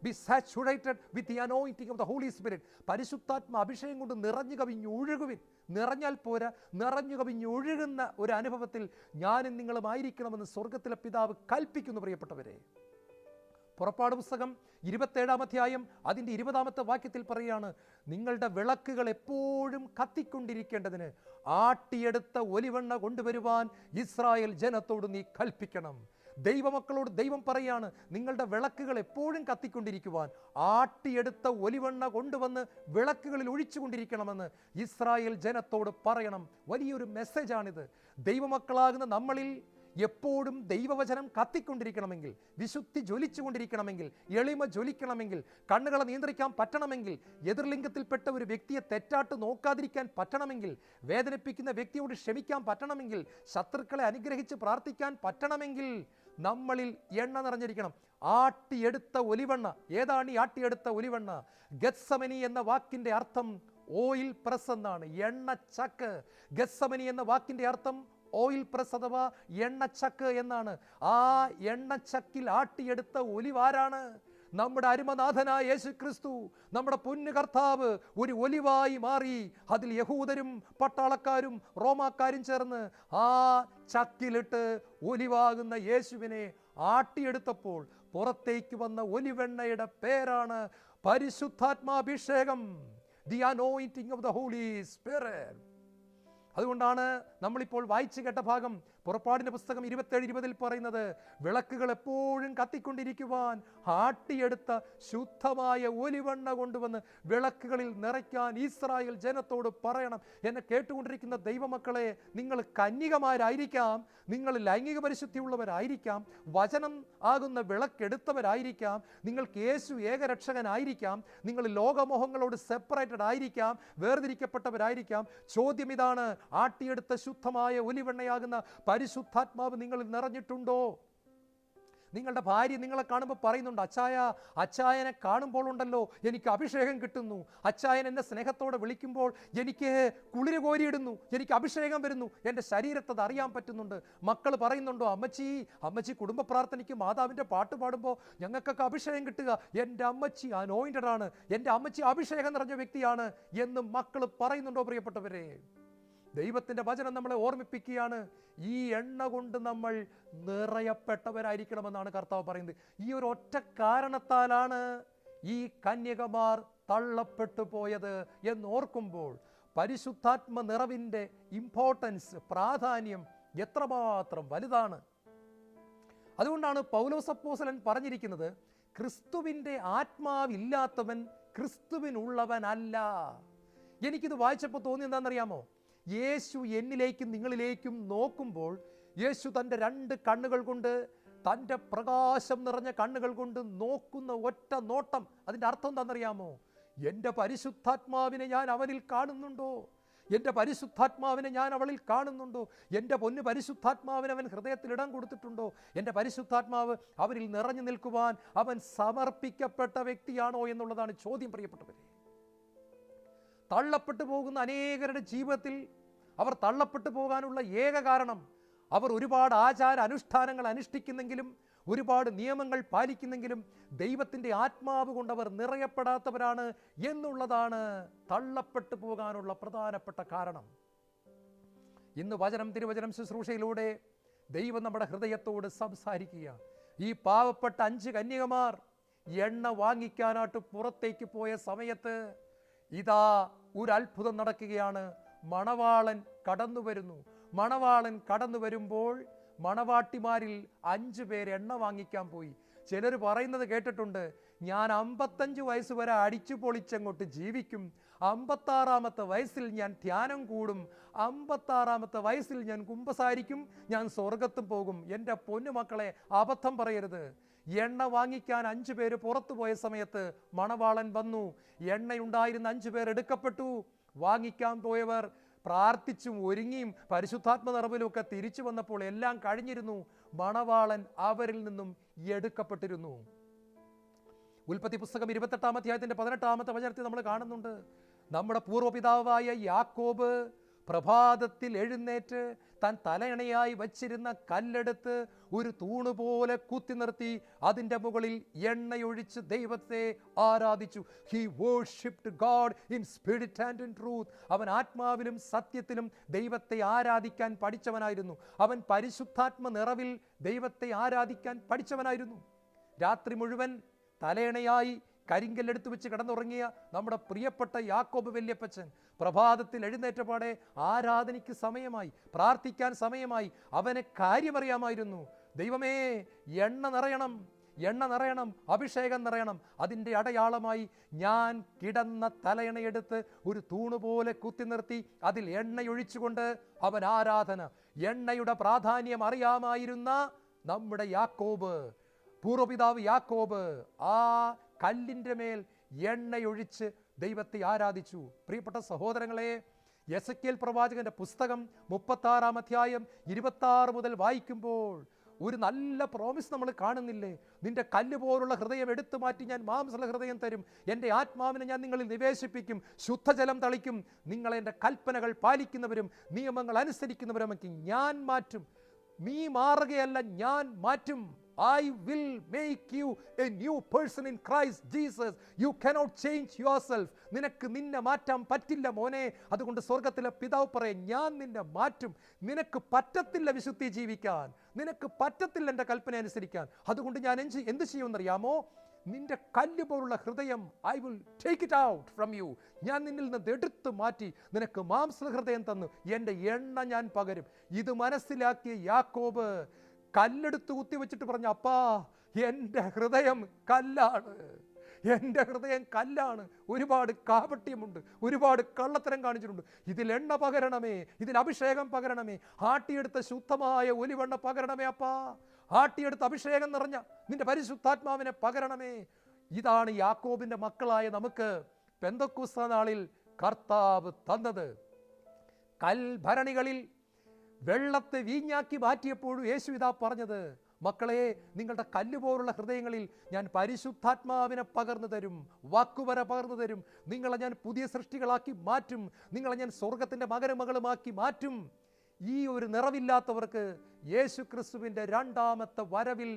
Be saturated with the anointing of the Holy Spirit. പരിശുദ്ധാത്മ അഭിഷേകം കൊണ്ട് നിറഞ്ഞു കവിഞ്ഞു ഒഴുകുവിൻ. നിറഞ്ഞാൽ പോരാ, നിറഞ്ഞു കവിഞ്ഞു ഒഴുകുന്ന ഒരു അനുഭവത്തിൽ ഞാനും നിങ്ങളും ആയിരിക്കണമെന്ന് സ്വർഗത്തിലെ പിതാവ് കൽപ്പിക്കുന്നു. പ്രിയപ്പെട്ടവരെ, പുറപ്പാട് പുസ്തകം 27-ാം അധ്യായം അതിൻ്റെ 20-ാമത്തെ വാക്യത്തിൽ പറയുകയാണ്, നിങ്ങളുടെ വിളക്കുകൾ എപ്പോഴും കത്തിക്കൊണ്ടിരിക്കേണ്ടതിന് ആട്ടിയെടുത്ത ഒലിവെണ്ണ കൊണ്ടുവരുവാൻ ഇസ്രായേൽ ജനത്തോട് നീ കൽപ്പിക്കണം. ദൈവമക്കളോട് ദൈവം പറയാണ്, നിങ്ങളുടെ വിളക്കുകൾ എപ്പോഴും കത്തിക്കൊണ്ടിരിക്കുവാൻ ആട്ടിയെടുത്ത ഒലിവെണ്ണ കൊണ്ടുവന്ന് വിളക്കുകളിൽ ഒഴിച്ചുകൊണ്ടിരിക്കണമെന്ന് ഇസ്രായേൽ ജനത്തോട് പറയണം. വലിയൊരു മെസ്സേജാണിത്. ദൈവമക്കളാകുന്ന നമ്മളിൽ എപ്പോഴും ദൈവവചനം കത്തിക്കൊണ്ടിരിക്കണമെങ്കിൽ, വിശുദ്ധി ജ്വലിച്ചുകൊണ്ടിരിക്കണമെങ്കിൽ, എളിമ ജ്വലിക്കണമെങ്കിൽ, കണ്ണുകളെ നിയന്ത്രിക്കാൻ പറ്റണമെങ്കിൽ, എതിർലിംഗത്തിൽപ്പെട്ട ഒരു വ്യക്തിയെ തെറ്റാട്ട് നോക്കാതിരിക്കാൻ പറ്റണമെങ്കിൽ, വേദനിപ്പിക്കുന്ന വ്യക്തിയോട് ക്ഷമിക്കാൻ പറ്റണമെങ്കിൽ, ശത്രുക്കളെ അനുഗ്രഹിച്ച് പ്രാർത്ഥിക്കാൻ പറ്റണമെങ്കിൽ നമ്മളിൽ എണ്ണ നിറഞ്ഞിരിക്കണം. ആട്ടിയെടുത്ത ഒലിവെണ്ണ. ഏതാണ് ഈ ആട്ടിയെടുത്ത ഒലിവെണ്ണ? ഗത്സമനി എന്ന വാക്കിൻ്റെ അർത്ഥം ഓയിൽ പ്രസ് എന്നാണ്, എണ്ണച്ചക്ക്. ഗത്സമനി എന്ന വാക്കിൻ്റെ അർത്ഥം ഓയിൽ പ്രസ് അഥവാ എണ്ണച്ചക്ക് എന്നാണ്. ആ എണ്ണച്ചക്കിൽ ആട്ടിയെടുത്ത ഒലിവാരാണ്? നമ്മുടെ അരുമനാഥനായ യേശു ക്രിസ്തു, നമ്മുടെ പൊന്നു കർത്താവ് ഒരു ഒലിവായി മാറി. അതിൽ യഹൂദരും പട്ടാളക്കാരും റോമാക്കാരും ചേർന്ന് ആ ചക്കിലിട്ട് ഒലിവാകുന്ന യേശുവിനെ ആട്ടിയെടുത്തപ്പോൾ പുറത്തേക്ക് വന്ന ഒലിവെണ്ണയുടെ പേരാണ് പരിശുദ്ധാത്മാഭിഷേകം, the anointing of the Holy Spirit. അതുകൊണ്ടാണ് നമ്മളിപ്പോൾ വായിച്ചു കേട്ട ഭാഗം പുറപ്പാടിൻ്റെ പുസ്തകം 27-20 പറയുന്നത്, വിളക്കുകൾ എപ്പോഴും കത്തിക്കൊണ്ടിരിക്കുവാൻ ആട്ടിയെടുത്ത ശുദ്ധമായ ഒലിവെണ്ണ കൊണ്ടുവന്ന് വിളക്കുകളിൽ നിറയ്ക്കാൻ ഇസ്രായേൽ ജനത്തോട് പറയണം. എന്നെ കേട്ടുകൊണ്ടിരിക്കുന്ന ദൈവമക്കളെ, നിങ്ങൾ കന്യകമാരായിരിക്കാം, നിങ്ങൾ ലൈംഗിക പരിശുദ്ധിയുള്ളവരായിരിക്കാം, വചനം ആകുന്ന വിളക്കെടുത്തവരായിരിക്കാം, നിങ്ങൾക്ക് യേശു ഏകരക്ഷകനായിരിക്കാം, നിങ്ങൾ ലോകമോഹങ്ങളോട് സെപ്പറേറ്റഡ് ആയിരിക്കാം, വേർതിരിക്കപ്പെട്ടവരായിരിക്കാം. ചോദ്യം ഇതാണ്, ആട്ടിയെടുത്ത ശുദ്ധമായ ഒലിവെണ്ണയാകുന്ന പരിശുദ്ധാത്മാവ് നിങ്ങളിൽ നിറഞ്ഞിട്ടുണ്ടോ? നിങ്ങളുടെ ഭാര്യ നിങ്ങളെ കാണുമ്പോൾ പറയുന്നുണ്ട്, അച്ചായനെ കാണുമ്പോൾ ഉണ്ടല്ലോ എനിക്ക് അഭിഷേകം കിട്ടുന്നു, അച്ചായൻ എന്നെ സ്നേഹത്തോടെ വിളിക്കുമ്പോൾ എനിക്ക് കുളിര് കോരിയിടുന്നു, എനിക്ക് അഭിഷേകം വരുന്നു, എൻ്റെ ശരീരത്തത് അറിയാൻ പറ്റുന്നുണ്ട്. മക്കൾ പറയുന്നുണ്ടോ, അമ്മച്ചി കുടുംബ പ്രാർത്ഥനയ്ക്ക് മാതാവിൻ്റെ പാട്ട് പാടുമ്പോൾ ഞങ്ങൾക്കൊക്കെ അഭിഷേകം കിട്ടുക, എൻ്റെ അമ്മച്ചി അനോയിന്റഡ് ആണ്, എൻ്റെ അമ്മച്ചി അഭിഷേകം നിറഞ്ഞ വ്യക്തിയാണ് എന്ന് മക്കൾ പറയുന്നുണ്ടോ? പ്രിയപ്പെട്ടവരെ, ദൈവത്തിൻ്റെ വചനം നമ്മളെ ഓർമ്മിപ്പിക്കുകയാണ്, ഈ എണ്ണ കൊണ്ട് നമ്മൾ നിറയപ്പെട്ടവരായിരിക്കണമെന്നാണ് കർത്താവ് പറയുന്നത്. ഈ ഒരു ഒറ്റ കാരണത്താലാണ് ഈ കന്യകമാർ തള്ളപ്പെട്ടു പോയത് എന്നോർക്കുമ്പോൾ പരിശുദ്ധാത്മ നിറവിൻ്റെ ഇമ്പോർട്ടൻസ്, പ്രാധാന്യം എത്രമാത്രം വലുതാണ്. അതുകൊണ്ടാണ് പൗലോസ് അപ്പോസ്തലൻ പറഞ്ഞിരിക്കുന്നത്, ക്രിസ്തുവിൻ്റെ ആത്മാവില്ലാത്തവൻ ക്രിസ്തുവിനുള്ളവനല്ല. എനിക്കിത് വായിച്ചപ്പോൾ തോന്നി എന്താണെന്നറിയാമോ? യേശു എന്നിലേക്കും നിങ്ങളിലേക്കും നോക്കുമ്പോൾ യേശു തൻ്റെ 2 കണ്ണുകൾ കൊണ്ട്, തൻ്റെ പ്രകാശം നിറഞ്ഞ കണ്ണുകൾ കൊണ്ട് നോക്കുന്ന ഒറ്റ നോട്ടം, അതിൻ്റെ അർത്ഥം എന്താണെന്നറിയാമോ? എൻ്റെ പരിശുദ്ധാത്മാവിനെ ഞാൻ അവനിൽ കാണുന്നുണ്ടോ? എൻ്റെ പരിശുദ്ധാത്മാവിനെ ഞാൻ അവളിൽ കാണുന്നുണ്ടോ? എൻ്റെ പൊന്നു പരിശുദ്ധാത്മാവിന് അവൻ ഹൃദയത്തിൽ ഇടം കൊടുത്തിട്ടുണ്ടോ? എൻ്റെ പരിശുദ്ധാത്മാവ് അവരിൽ നിറഞ്ഞു നിൽക്കുവാൻ അവൻ സമർപ്പിക്കപ്പെട്ട വ്യക്തിയാണോ എന്നുള്ളതാണ് ചോദ്യം. പ്രിയപ്പെട്ടവരെ, തള്ളപ്പെട്ടു പോകുന്ന അനേകരുടെ ജീവിതത്തിൽ അവർ തള്ളപ്പെട്ടു പോകാനുള്ള ഏക കാരണം, അവർ ഒരുപാട് ആചാര അനുഷ്ഠാനങ്ങൾ അനുഷ്ഠിക്കുന്നെങ്കിലും, ഒരുപാട് നിയമങ്ങൾ പാലിക്കുന്നെങ്കിലും ദൈവത്തിൻ്റെ ആത്മാവ് കൊണ്ടവർ നിറയപ്പെടാത്തവരാണ് എന്നുള്ളതാണ് തള്ളപ്പെട്ടു പോകാനുള്ള പ്രധാനപ്പെട്ട കാരണം. ഇന്ന് വചനം തിരുവചനം ശുശ്രൂഷയിലൂടെ ദൈവം നമ്മുടെ ഹൃദയത്തോട് സംസാരിക്കുക. ഈ പാവപ്പെട്ട 5 കന്യകമാർ എണ്ണ വാങ്ങിക്കാനായിട്ട് പുറത്തേക്ക് പോയ സമയത്ത് ഇതാ ഒരു അത്ഭുതം നടക്കുകയാണ്. മണവാളൻ കടന്നു വരുന്നു. മണവാളൻ കടന്നു വരുമ്പോൾ മണവാട്ടിമാരിൽ 5 പേര് എണ്ണ വാങ്ങിക്കാൻ പോയി. ചിലർ പറയുന്നത് കേട്ടിട്ടുണ്ട്, ഞാൻ 55 വയസ്സ് വരെ അടിച്ചു പൊളിച്ചങ്ങോട്ട് ജീവിക്കും, 56-ാമത്തെ വയസ്സിൽ ഞാൻ ധ്യാനം കൂടും, 56-ാമത്തെ വയസ്സിൽ ഞാൻ കുമ്പസാരിക്കും, ഞാൻ സ്വർഗത്തും പോകും. എൻ്റെ പൊന്നുമക്കളെ, അബദ്ധം പറയരുത്. എണ്ണ വാങ്ങിക്കാൻ 5 പേര് പുറത്തു പോയ സമയത്ത് മണവാളൻ വന്നു. എണ്ണയുണ്ടായിരുന്ന 5 പേർ എടുക്കപ്പെട്ടു. വാങ്ങിക്കാൻ പോയവർ പ്രാർത്ഥിച്ചും ഒരുങ്ങിയും പരിശുദ്ധാത്മ നിറവിലും ഒക്കെ തിരിച്ചു വന്നപ്പോൾ എല്ലാം കഴിഞ്ഞിരുന്നു. മണവാളൻ അവരിൽ നിന്നും എടുക്കപ്പെട്ടിരുന്നു. ഉൽപ്പത്തി പുസ്തകം 28-ാം അധ്യായത്തിന്റെ 18-ാമത്തെ വചനത്തിൽ നമ്മൾ കാണുന്നുണ്ട്, നമ്മുടെ പൂർവ്വപിതാവായ യാക്കോബ് പ്രഭാതത്തിൽ എഴുന്നേറ്റ് താൻ തലയണയായി വച്ചിരുന്ന കല്ലെടുത്ത് ഒരു തൂണ് പോലെ കുത്തി നിർത്തി അതിൻ്റെ മുകളിൽ എണ്ണയൊഴിച്ച് ദൈവത്തെ ആരാധിച്ചു. He worshipped God in spirit and in truth. അവൻ ആത്മാവിലും സത്യത്തിലും ദൈവത്തെ ആരാധിക്കാൻ പഠിച്ചവനായിരുന്നു. അവൻ പരിശുദ്ധാത്മ നിറവിൽ ദൈവത്തെ ആരാധിക്കാൻ പഠിച്ചവനായിരുന്നു. രാത്രി മുഴുവൻ തലയണയായി കരിങ്കല്ലെടുത്ത് വെച്ച് കിടന്നുറങ്ങിയ നമ്മുടെ പ്രിയപ്പെട്ട യാക്കോബ് വല്യപ്പച്ചൻ പ്രഭാതത്തിൽ എഴുന്നേറ്റപാടെ ആരാധനയ്ക്ക് സമയമായി, പ്രാർത്ഥിക്കാൻ സമയമായി. അവന് കാര്യമറിയാമായിരുന്നു, ദൈവമേ എണ്ണ നിറയണം, എണ്ണ നിറയണം, അഭിഷേകം നിറയണം. അതിൻ്റെ അടയാളമായി ഞാൻ കിടന്ന തലയണയെടുത്ത് ഒരു തൂണുപോലെ കുത്തി നിർത്തി അതിൽ എണ്ണയൊഴിച്ചുകൊണ്ട് അവൻ ആരാധന. എണ്ണയുടെ പ്രാധാന്യം അറിയാമായിരുന്ന നമ്മുടെ യാക്കോബ്, പൂർവ്വപിതാവ് യാക്കോബ്, ആ കല്ലിൻ്റെ മേൽ എണ്ണയൊഴിച്ച് ദൈവത്തെ ആരാധിച്ചു. പ്രിയപ്പെട്ട സഹോദരങ്ങളെ, യെസക്കേൽ പ്രവാചകന്റെ പുസ്തകം 36-ാം അധ്യായം 26 മുതൽ വായിക്കുമ്പോൾ ഒരു നല്ല പ്രോമിസ് നമ്മൾ കാണുന്നില്ലേ? നിന്റെ കല്ല് പോലുള്ള ഹൃദയം എടുത്തു മാറ്റി ഞാൻ മാംസള ഹൃദയം തരും, എൻ്റെ ആത്മാവിനെ ഞാൻ നിങ്ങളിൽ നിവേശിപ്പിക്കും, ശുദ്ധജലം തളിക്കും, നിങ്ങളെ എൻ്റെ കൽപ്പനകൾ പാലിക്കുന്നവരും നിയമങ്ങൾ അനുസരിക്കുന്നവരുമൊക്കെ ഞാൻ മാറ്റും. നീ മാറുകയല്ല, ഞാൻ മാറ്റും. I will make you a new person in Christ Jesus. You cannot change yourself. നിനക്ക് നിന്നെ മാറ്റാൻ പറ്റില്ല മോനെ. അതുകൊണ്ട് സ്വർഗത്തിലെ പിതാവ് പറയും, ഞാൻ നിന്നെ മാറ്റും. നിനക്ക് പറ്റത്തില്ല വിശുദ്ധി ജീവിക്കാൻ, നിനക്ക് പറ്റത്തില്ല എൻ്റെ കൽപ്പന അനുസരിക്കാൻ. അതുകൊണ്ട് ഞാൻ എന്ത് ചെയ്യുമെന്നറിയാമോ? നിന്റെ കല്ല് പോലുള്ള ഹൃദയം I will take it out from you. ഞാൻ നിന്നിൽ നിന്ന് എടുത്തു മാറ്റി നിനക്ക് മാംസ ഹൃദയം തന്നു, എൻ്റെ എണ്ണ ഞാൻ പകരും. ഇത് മനസ്സിലാക്കിയ യാക്കോബ് കല്ലെടുത്ത് കുത്തിവെച്ചിട്ട് പറഞ്ഞു, അപ്പാ എൻ്റെ ഹൃദയം കല്ലാണ്, എൻ്റെ ഹൃദയം കല്ലാണ്. ഒരുപാട് കാപട്യമുണ്ട്, ഒരുപാട് കള്ളത്തരം കാണിച്ചിട്ടുണ്ട്. ഇതിൽ എണ്ണ പകരണമേ, ഇതിൽ അഭിഷേകം പകരണമേ, ആട്ടിയെടുത്ത ശുദ്ധമായ ഒലിവെണ്ണ പകരണമേ അപ്പാ, ആട്ടിയെടുത്ത് അഭിഷേകം നിറഞ്ഞ നിന്റെ പരിശുദ്ധാത്മാവിനെ പകരണമേ. ഇതാണ് യാക്കോബിൻ്റെ മക്കളായ നമുക്ക് പെന്തക്കോസ്ത് നാളിൽ കർത്താവ് തന്നത്. കൽഭരണികളിൽ വെള്ളത്തെ വീഞ്ഞാക്കി മാറ്റിയപ്പോഴും യേശു ഇതാ പറഞ്ഞത്, മക്കളെ, നിങ്ങളുടെ കല്ലുപോലുള്ള ഹൃദയങ്ങളിൽ ഞാൻ പരിശുദ്ധാത്മാവിനെ പകർന്നു തരും, വാക്കുവര പകർന്നു തരും. നിങ്ങളെ ഞാൻ പുതിയ സൃഷ്ടികളാക്കി മാറ്റും, നിങ്ങളെ ഞാൻ സ്വർഗത്തിൻ്റെ മകരമകളുമാക്കി മാറ്റും. ഈ ഒരു നിറവില്ലാത്തവർക്ക് യേശു ക്രിസ്തുവിൻ്റെ 2ാമത്തെ വരവിൽ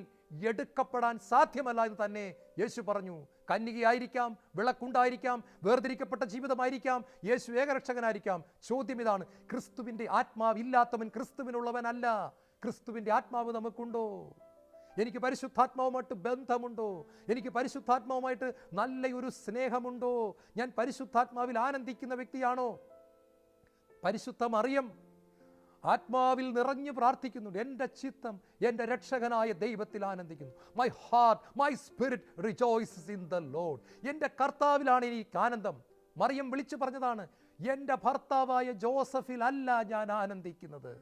എടുക്കപ്പെടാൻ സാധ്യമല്ല എന്ന് തന്നെ യേശു പറഞ്ഞു. കന്യകയായിരിക്കാം, വിളക്കുണ്ടായിരിക്കാം, വേർതിരിക്കപ്പെട്ട ജീവിതമായിരിക്കാം, യേശു ഏകരക്ഷകനായിരിക്കാം. ചോദ്യം ഇതാണ്, ക്രിസ്തുവിൻ്റെ ആത്മാവില്ലാത്തവൻ ക്രിസ്തുവിനുള്ളവനല്ല. ക്രിസ്തുവിൻ്റെ ആത്മാവ് നമുക്കുണ്ടോ? എനിക്ക് പരിശുദ്ധാത്മാവുമായിട്ട് ബന്ധമുണ്ടോ? എനിക്ക് പരിശുദ്ധാത്മാവുമായിട്ട് നല്ലൊരു സ്നേഹമുണ്ടോ? ഞാൻ പരിശുദ്ധാത്മാവിൽ ആനന്ദിക്കുന്ന വ്യക്തിയാണോ? പരിശുദ്ധ മറിയം ആത്മാവിൽ നിറഞ്ഞു പ്രാർത്ഥിക്കുന്നുണ്ട്, എൻ്റെ ചിത്തം എൻ്റെ രക്ഷകനായ ദൈവത്തിൽ ആനന്ദിക്കുന്നു. My heart, my spirit rejoices in the Lord. എൻ്റെ കർത്താവിലാണ് എനിക്ക് ആനന്ദം. മറിയം വിളിച്ചു പറഞ്ഞതാണ്, എൻ്റെ ഭർത്താവായ ജോസഫിൽ അല്ല ഞാൻ ആനന്ദിക്കുന്നത്,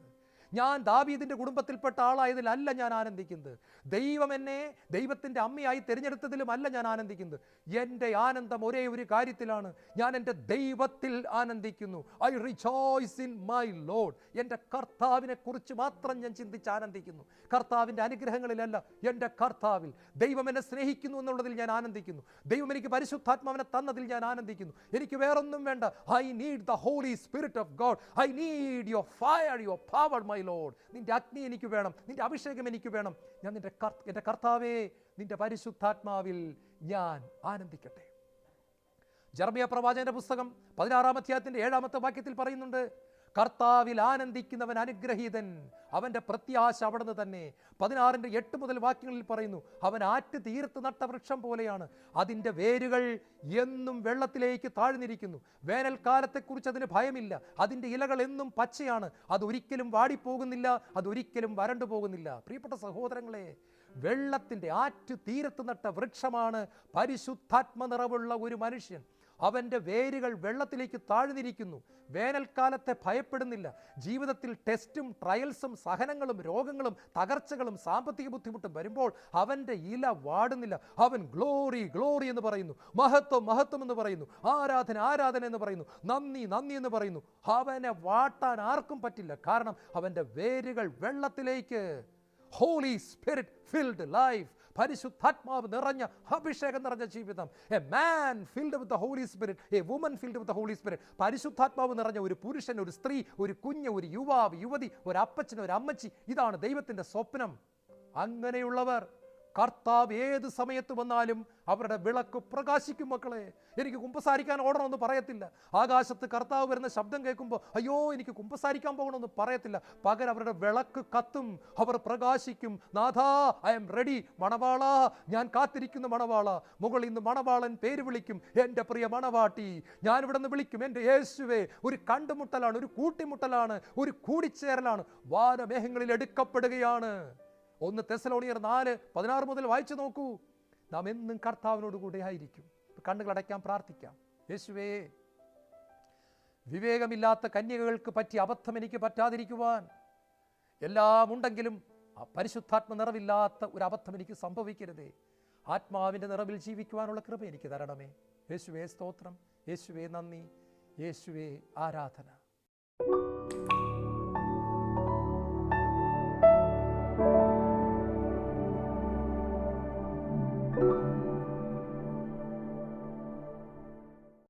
ഞാൻ ദാവീദിൻ്റെ കുടുംബത്തിൽപ്പെട്ട ആളായതിലല്ല ഞാൻ ആനന്ദിക്കുന്നത്, ദൈവം എന്നെ ദൈവത്തിൻ്റെ അമ്മയായി തിരഞ്ഞെടുത്തതിലുമല്ല ഞാൻ ആനന്ദിക്കുന്നത്. എൻ്റെ ആനന്ദം ഒരേ ഒരു കാര്യത്തിലാണ്, ഞാൻ എൻ്റെ ദൈവത്തിൽ ആനന്ദിക്കുന്നു. I rejoice in my Lord. എൻ്റെ കർത്താവിനെ കുറിച്ച് മാത്രം ഞാൻ ചിന്തിച്ച് ആനന്ദിക്കുന്നു, കർത്താവിൻ്റെ അനുഗ്രഹങ്ങളിലല്ല, എൻ്റെ കർത്താവിൽ. ദൈവം എന്നെ സ്നേഹിക്കുന്നു എന്നുള്ളതിൽ ഞാൻ ആനന്ദിക്കുന്നു, ദൈവം എനിക്ക് പരിശുദ്ധാത്മാവിനെ തന്നതിൽ ഞാൻ ആനന്ദിക്കുന്നു. എനിക്ക് വേറൊന്നും വേണ്ട. I need the Holy Spirit of God. I need your fire, your power my Lord. നിന്റെ അഗ്നി എനിക്ക് വേണം, നിന്റെ അഭിഷേകം എനിക്ക് വേണം. ഞാൻ എൻ്റെ കർത്താവേ, നിന്റെ പരിശുദ്ധാത്മാവിൽ ഞാൻ ആനന്ദിക്കട്ടെ. ജെറമ്യാ പ്രവാചകന്റെ പുസ്തകം 16-ാം അധ്യായത്തിന്റെ 7-ാമത്തെ വാക്യത്തിൽ പറയുന്നുണ്ട്, കർത്താവിൽ ആനന്ദിക്കുന്നവൻ അനുഗ്രഹീതൻ, അവൻ്റെ പ്രത്യാശ അവിടുന്ന് തന്നെ. 16:8 മുതൽ വാക്യങ്ങളിൽ പറയുന്നു, അവൻ ആറ്റ് തീർത്ത് നട്ട വൃക്ഷം പോലെയാണ്, അതിൻ്റെ വേരുകൾ എന്നും വെള്ളത്തിലേക്ക് താഴ്ന്നിരിക്കുന്നു. വേനൽക്കാലത്തെക്കുറിച്ച് അതിന് ഭയമില്ല, അതിൻ്റെ ഇലകൾ എന്നും പച്ചയാണ്, അതൊരിക്കലും വാടിപ്പോകുന്നില്ല, അതൊരിക്കലും വരണ്ടു പോകുന്നില്ല. പ്രിയപ്പെട്ട സഹോദരങ്ങളെ, വെള്ളത്തിൻ്റെ ആറ്റ് തീരത്ത് നട്ട വൃക്ഷമാണ് പരിശുദ്ധാത്മ നിറവുള്ള ഒരു മനുഷ്യൻ. അവൻ്റെ വേരുകൾ വെള്ളത്തിലേക്ക് താഴ്ന്നിരിക്കുന്നു, വേനൽക്കാലത്തെ ഭയപ്പെടുന്നില്ല. ജീവിതത്തിൽ ടെസ്റ്റും ട്രയൽസും സഹനങ്ങളും രോഗങ്ങളും തകർച്ചകളും സാമ്പത്തിക ബുദ്ധിമുട്ടും വരുമ്പോൾ അവൻ്റെ ഇല വാടുന്നില്ല. അവൻ ഗ്ലോറി ഗ്ലോറി എന്ന് പറയുന്നു, മഹത്വം മഹത്വം എന്ന് പറയുന്നു, ആരാധന ആരാധന എന്ന് പറയുന്നു, നന്ദി നന്ദി എന്ന് പറയുന്നു. അവനെ വാട്ടാൻ ആർക്കും പറ്റില്ല, കാരണം അവൻ്റെ വേരുകൾ വെള്ളത്തിലേക്ക്. ഹോളി സ്പിരിറ്റ് ഫിൽഡ് ലൈഫ്, പരിശുദ്ധാത്മാവ് നിറഞ്ഞ അഭിഷേകം നിറഞ്ഞ ജീവിതം. A man filled with the Holy Spirit, a woman filled with the Holy Spirit. പരിശുദ്ധാത്മാവ് നിറഞ്ഞ ഒരു പുരുഷൻ, ഒരു സ്ത്രീ, ഒരു കുഞ്ഞ്, ഒരു യുവാവ്, യുവതി, ഒരു അപ്പച്ചൻ, ഒരു അമ്മച്ചി, ഇതാണ് ദൈവത്തിൻ്റെ സ്വപ്നം. അങ്ങനെയുള്ളവർ കർത്താവ് ഏത് സമയത്ത് വന്നാലും അവരുടെ വിളക്ക് പ്രകാശിക്കും. മക്കളെ, എനിക്ക് കുമ്പസാരിക്കാൻ ഓടണമെന്ന് പറയത്തില്ല. ആകാശത്ത് കർത്താവ് വരുന്ന ശബ്ദം കേൾക്കുമ്പോൾ അയ്യോ എനിക്ക് കുമ്പസാരിക്കാൻ പോകണമെന്ന് പറയത്തില്ല. പകരം അവരുടെ വിളക്ക് കത്തും, അവർ പ്രകാശിക്കും. നാഥാ, ഐ എം റെഡി, മണവാള, ഞാൻ കാത്തിരിക്കുന്ന മണവാള. മുകളിൽ നിന്ന് മണവാളൻ പേര് വിളിക്കും, എൻ്റെ പ്രിയ മണവാട്ടി. ഞാൻ ഇവിടെ നിന്ന് വിളിക്കും, എൻ്റെ യേശുവേ. ഒരു കണ്ടുമുട്ടലാണ്, ഒരു കൂട്ടിമുട്ടലാണ്, ഒരു കൂടിച്ചേരലാണ്. വാനമേഘങ്ങളിൽ എടുക്കപ്പെടുകയാണ്. 1 തെസ്സലോനിയർ 4:16 മുതൽ വായിച്ചു നോക്കൂ. നാം എന്നും കർത്താവിനോട് കൂടെ ആയിരിക്കും. കണ്ണുകളടയ്ക്കാം, പ്രാർത്ഥിക്കാം. യേശുവേ, വിവേകമില്ലാത്ത കന്യകകൾക്ക് പറ്റിയ അബദ്ധം എനിക്ക് പറ്റാതിരിക്കുവാൻ, എല്ലാം ഉണ്ടെങ്കിലും ആ പരിശുദ്ധാത്മ നിറവില്ലാത്ത ഒരു അബദ്ധം എനിക്ക് സംഭവിക്കരുതേ. ആത്മാവിൻ്റെ നിറവിൽ ജീവിക്കുവാനുള്ള കൃപ എനിക്ക് തരണമേ. യേശുവേ സ്തോത്രം, യേശുവേ നന്ദി, യേശുവേ ആരാധന.